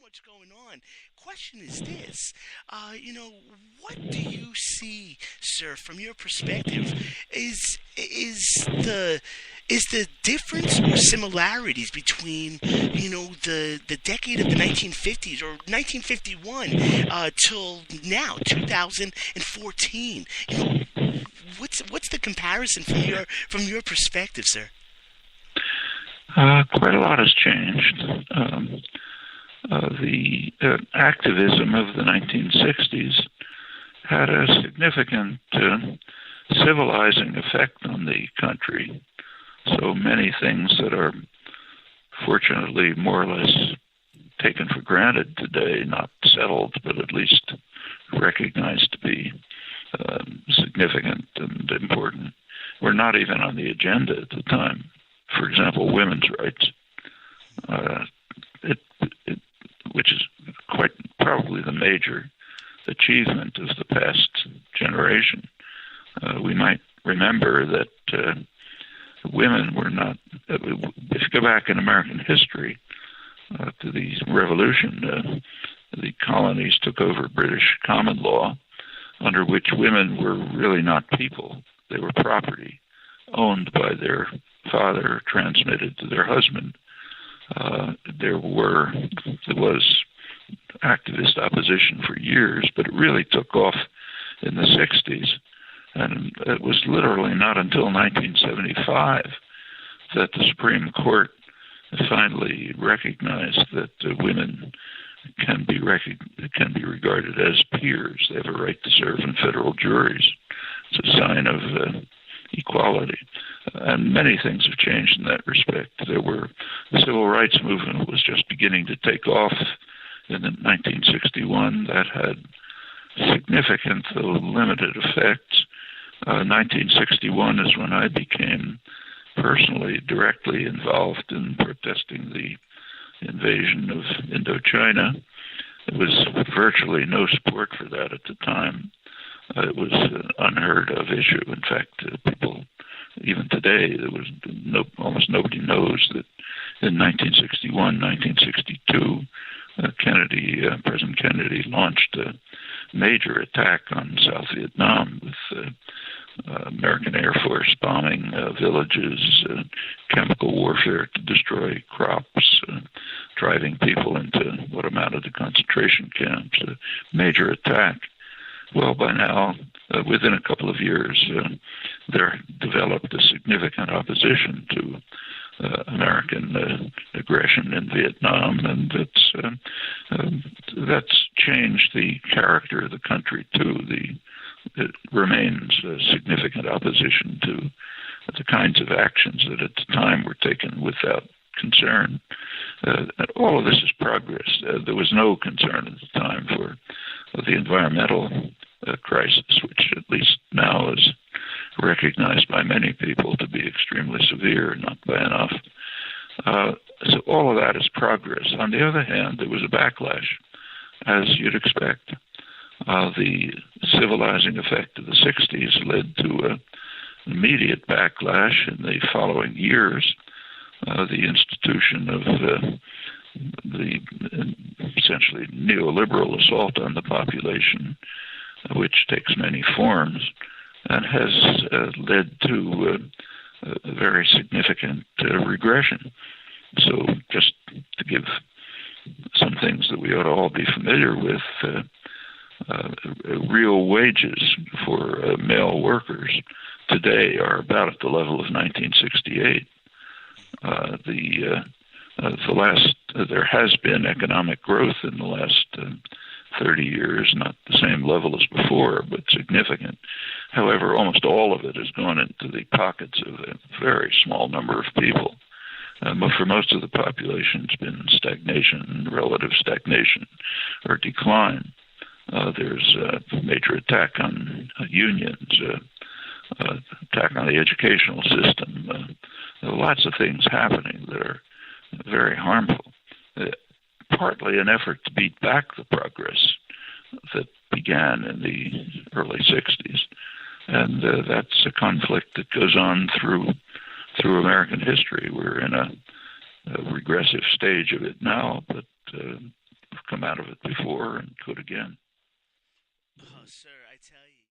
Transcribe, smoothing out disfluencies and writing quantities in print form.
much going on. Question is this, what do you see, sir, from your perspective? Is the difference or similarities between the decade of the 1950s or 1951 till now 2014? What's the comparison from your perspective, sir? Quite a lot has changed. The activism of the 1960s had a significant civilizing effect on the country. So many things that are fortunately more or less taken for granted today, not settled, but at least recognized to be significant and important, were not even on the agenda at the time. For example, women's rights, which is quite probably the major achievement of the past generation. We might remember that women were not, if you go back in American history to the Revolution, the colonies took over British common law, under which women were really not people. They were property owned by their father, transmitted to their husband. There was activist opposition for years, but it really took off in the 60s. And it was literally not until 1975 that the Supreme Court finally recognized that women can be regarded as peers. They have a right to serve in federal juries. It's a sign of equality. And many things have changed in that respect. The civil rights movement was just beginning to take off in 1961. That had significant, though limited, effects. 1961 is when I became personally directly involved in protesting the invasion of Indochina. There was virtually no support for that at the time. It was an unheard of issue. In fact, people, even today, almost nobody knows that in 1961, 1962, President Kennedy launched a major attack on South Vietnam with American Air Force bombing villages, chemical warfare to destroy crops, driving people into what amounted to concentration camps, a major attack. Well, by now, within a couple of years, there developed a significant opposition to American aggression in Vietnam, and that's changed the character of the country too. It remains a significant opposition to the kinds of actions that at the time were taken without concern. All of this is progress. There was no concern at the time for the environmental crisis, which at least now is recognized by many people to be extremely severe, not by enough. So all of that is progress. On the other hand, there was a backlash, as you'd expect. The civilizing effect of the 60s led to an immediate backlash in the following years. The institution of the essentially neoliberal assault on the population, which takes many forms, and has led to a very significant regression. So just to give some things that we ought to all be familiar with, real wages for male workers today are about at the level of 1968. There has been economic growth in the last 30 years, not the same level as before, but significant. However, almost all of it has gone into the pockets of a very small number of people. But for most of the population, it's been stagnation, relative stagnation, or decline. There's a major attack on unions, attack on the educational system. There are lots of things happening that are very harmful. Partly an effort to beat back the progress that began in the early 60s. And that's a conflict that goes on through American history. We're in a regressive stage of it now, but of come out of it before and could again. Oh, sir, I tell you.